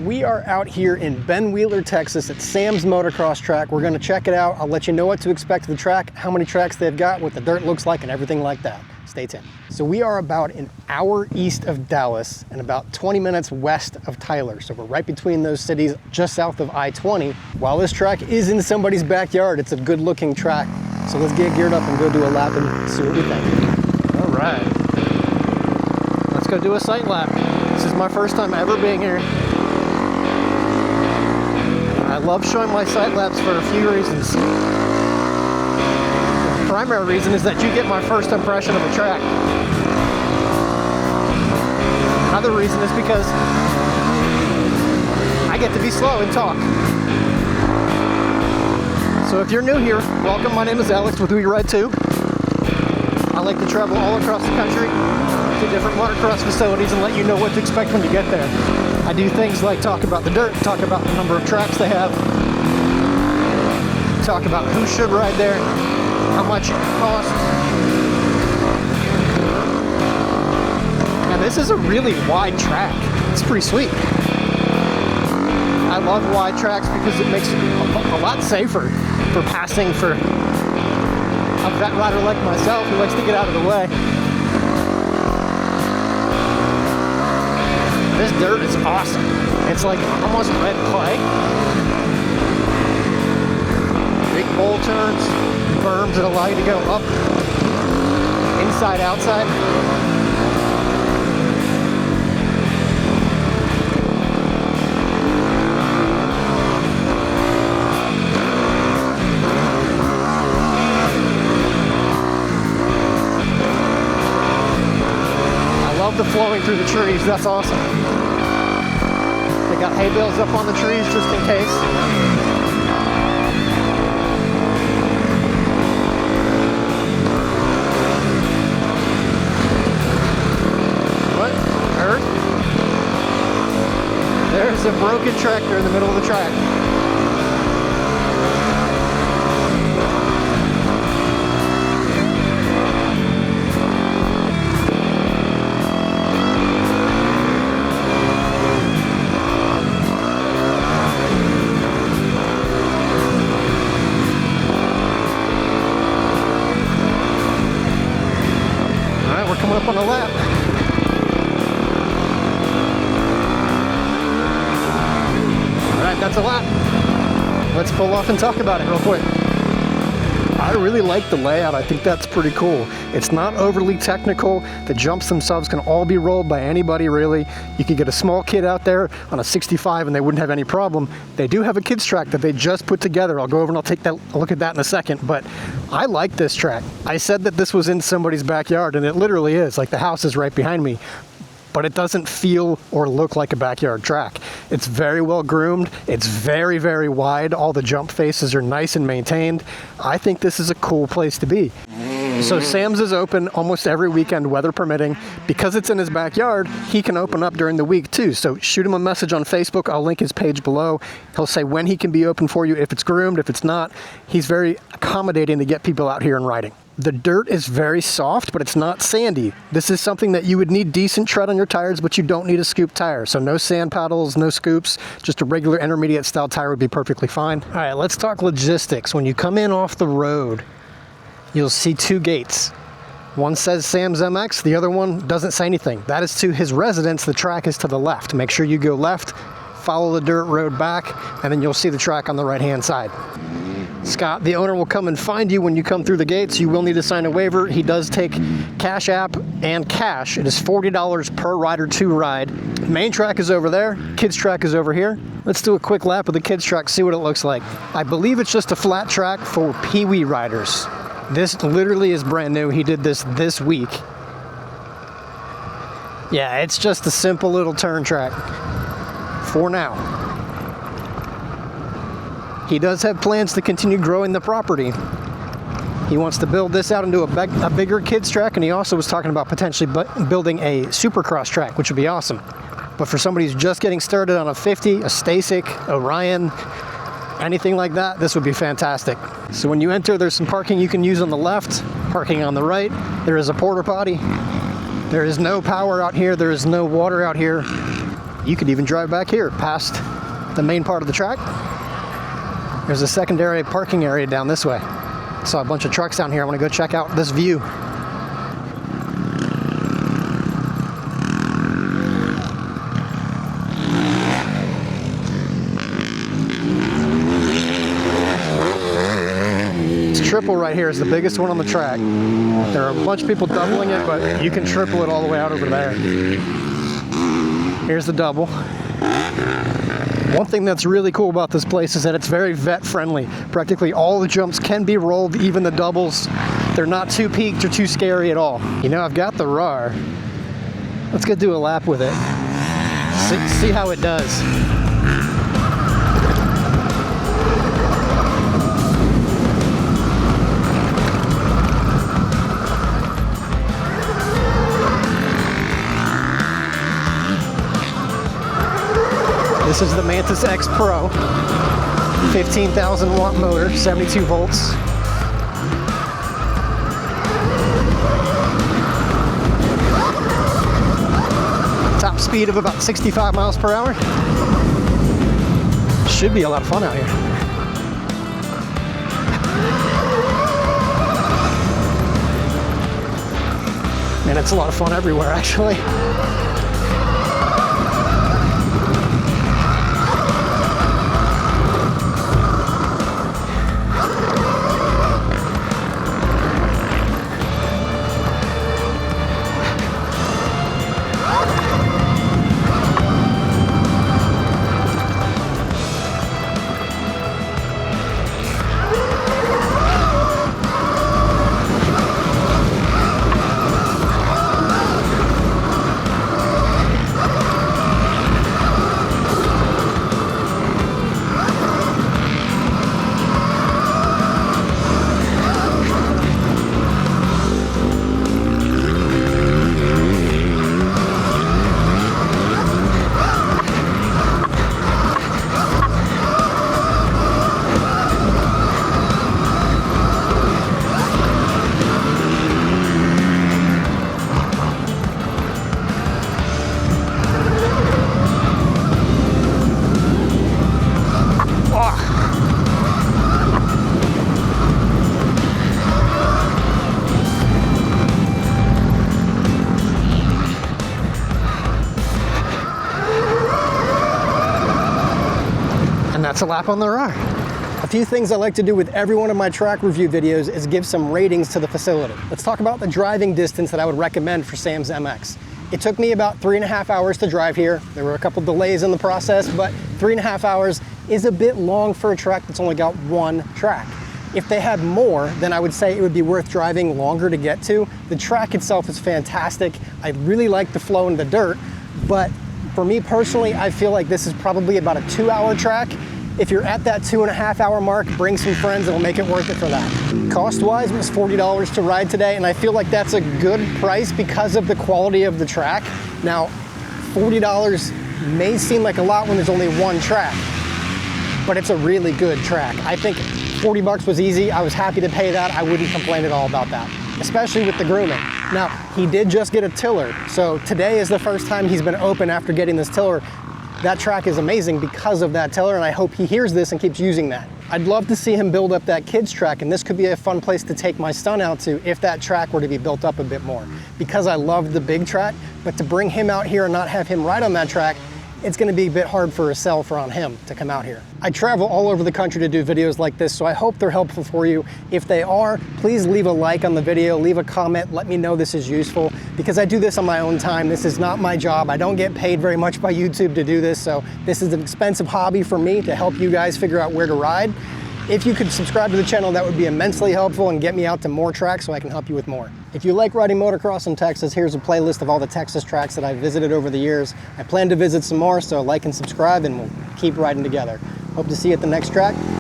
We are out here in Ben Wheeler, Texas at Sam's Motocross track. We're gonna check it out. I'll let you know what to expect of the track, how many tracks they've got, what the dirt looks like, and everything like that. Stay tuned. So we are about an hour east of Dallas and about 20 minutes west of Tyler. So we're right between those cities, just south of I-20. While this track is in somebody's backyard, it's a good looking track. So let's get geared up and go do a lap and see what we think. All right, let's go do a sight lap. This is my first time ever being here. I love showing my sight laps for a few reasons. The primary reason is that you get my first impression of the track. Another reason is because I get to be slow and talk. So if you're new here, welcome. My name is Alex with WeRideTwo. I like to travel all across the country to different motocross facilities and let you know what to expect when you get there. I do things like talk about the dirt, talk about the number of tracks they have, talk about who should ride there, how much it costs. And this is a really wide track. It's pretty sweet. I love wide tracks because it makes it a lot safer for passing for a vet rider like myself who likes to get out of the way. This dirt is awesome. It's like almost red clay. Big bowl turns, berms that allow you to go up, inside, outside. The flowing through the trees, that's awesome. They got hay bales up on the trees just in case. What? Earth? There's a broken tractor in the middle of the track. Coming up on a lap. All right, that's a lap. Let's pull off and talk about it real quick. I really like the layout. I think that's pretty cool. It's not overly technical. The jumps themselves can all be rolled by anybody, really. You could get a small kid out there on a 65 and they wouldn't have any problem. They do have a kids track that they just put together. I'll go over and I'll take a look at that in a second, but I like this track. I said that this was in somebody's backyard, and it literally is. Like, the house is right behind me, but it doesn't feel or look like a backyard track. It's very well groomed. It's very, very wide. All the jump faces are nice and maintained. I think this is a cool place to be. So Sam's is open almost every weekend, weather permitting. Because it's in his backyard, he can open up during the week too. So shoot him a message on Facebook. I'll link his page below. He'll say when he can be open for you, if it's groomed, if it's not. He's very accommodating to get people out here and riding. The dirt is very soft, but it's not sandy. This is something that you would need decent tread on your tires, but you don't need a scoop tire. So no sand paddles, no scoops, just a regular intermediate style tire would be perfectly fine. All right, let's talk logistics. When you come in off the road, you'll see two gates. One says Sam's MX, the other one doesn't say anything. That is to his residence. The track is to the left. Make sure you go left, follow the dirt road back, and then you'll see the track on the right-hand side. Scott, the owner, will come and find you when you come through the gates. You will need to sign a waiver. He does take Cash App and cash. It is $40 per rider to ride. Main track is over there. Kids track is over here. Let's do a quick lap of the kids track, see what it looks like. I believe it's just a flat track for PeeWee riders. This literally is brand new. He did this week. Yeah, it's just a simple little turn track for now. He does have plans to continue growing the property. He wants to build this out into a bigger kids track, and he also was talking about potentially building a supercross track, which would be awesome. But for somebody who's just getting started on a 50, a Stasic, Orion, anything like that, this would be fantastic. So when you enter, there's some parking you can use on the left, parking on the right. There is a porta potty. There is no power out here. There is no water out here. You could even drive back here past the main part of the track. There's a secondary parking area down this way. Saw a bunch of trucks down here. I want to go check out this view. This triple right here is the biggest one on the track. There are a bunch of people doubling it, but you can triple it all the way out over there. Here's the double. One thing that's really cool about this place is that it's very vet friendly. Practically all the jumps can be rolled, even the doubles. They're not too peaked or too scary at all. You know, I've got the Rawrr. Let's go do a lap with it. See how it does. This is the Rawrr X Pro, 15,000 watt motor, 72 volts. Top speed of about 65 miles per hour. Should be a lot of fun out here. And it's a lot of fun everywhere, actually. That's a lap on the Rawrr. A few things I like to do with every one of my track review videos is give some ratings to the facility. Let's talk about the driving distance that I would recommend for Sam's MX. It took me about 3.5 hours to drive here. There were a couple delays in the process, but 3.5 hours is a bit long for a track that's only got one track. If they had more, then I would say it would be worth driving longer to get to. The track itself is fantastic. I really like the flow in the dirt, but for me personally, I feel like this is probably about a 2-hour track. If you're at that 2.5 hour mark, bring some friends, it'll make it worth it for that. Cost-wise, it was $40 to ride today, and I feel like that's a good price because of the quality of the track. Now, $40 may seem like a lot when there's only one track, but it's a really good track. I think 40 bucks was easy. I was happy to pay that. I wouldn't complain at all about that, especially with the grooming. Now, he did just get a tiller, so today is the first time he's been open after getting this tiller. That track is amazing because of that tiller, and I hope he hears this and keeps using that. I'd love to see him build up that kids track, and this could be a fun place to take my son out to if that track were to be built up a bit more. Because I love the big track, but to bring him out here and not have him ride on that track, it's gonna be a bit hard for a sell on him to come out here. I travel all over the country to do videos like this, so I hope they're helpful for you. If they are, please leave a like on the video, leave a comment, let me know this is useful, because I do this on my own time. This is not my job. I don't get paid very much by YouTube to do this, so this is an expensive hobby for me to help you guys figure out where to ride. If you could subscribe to the channel, that would be immensely helpful and get me out to more tracks so I can help you with more. If you like riding motocross in Texas, here's a playlist of all the Texas tracks that I've visited over the years. I plan to visit some more, so like and subscribe and we'll keep riding together. Hope to see you at the next track.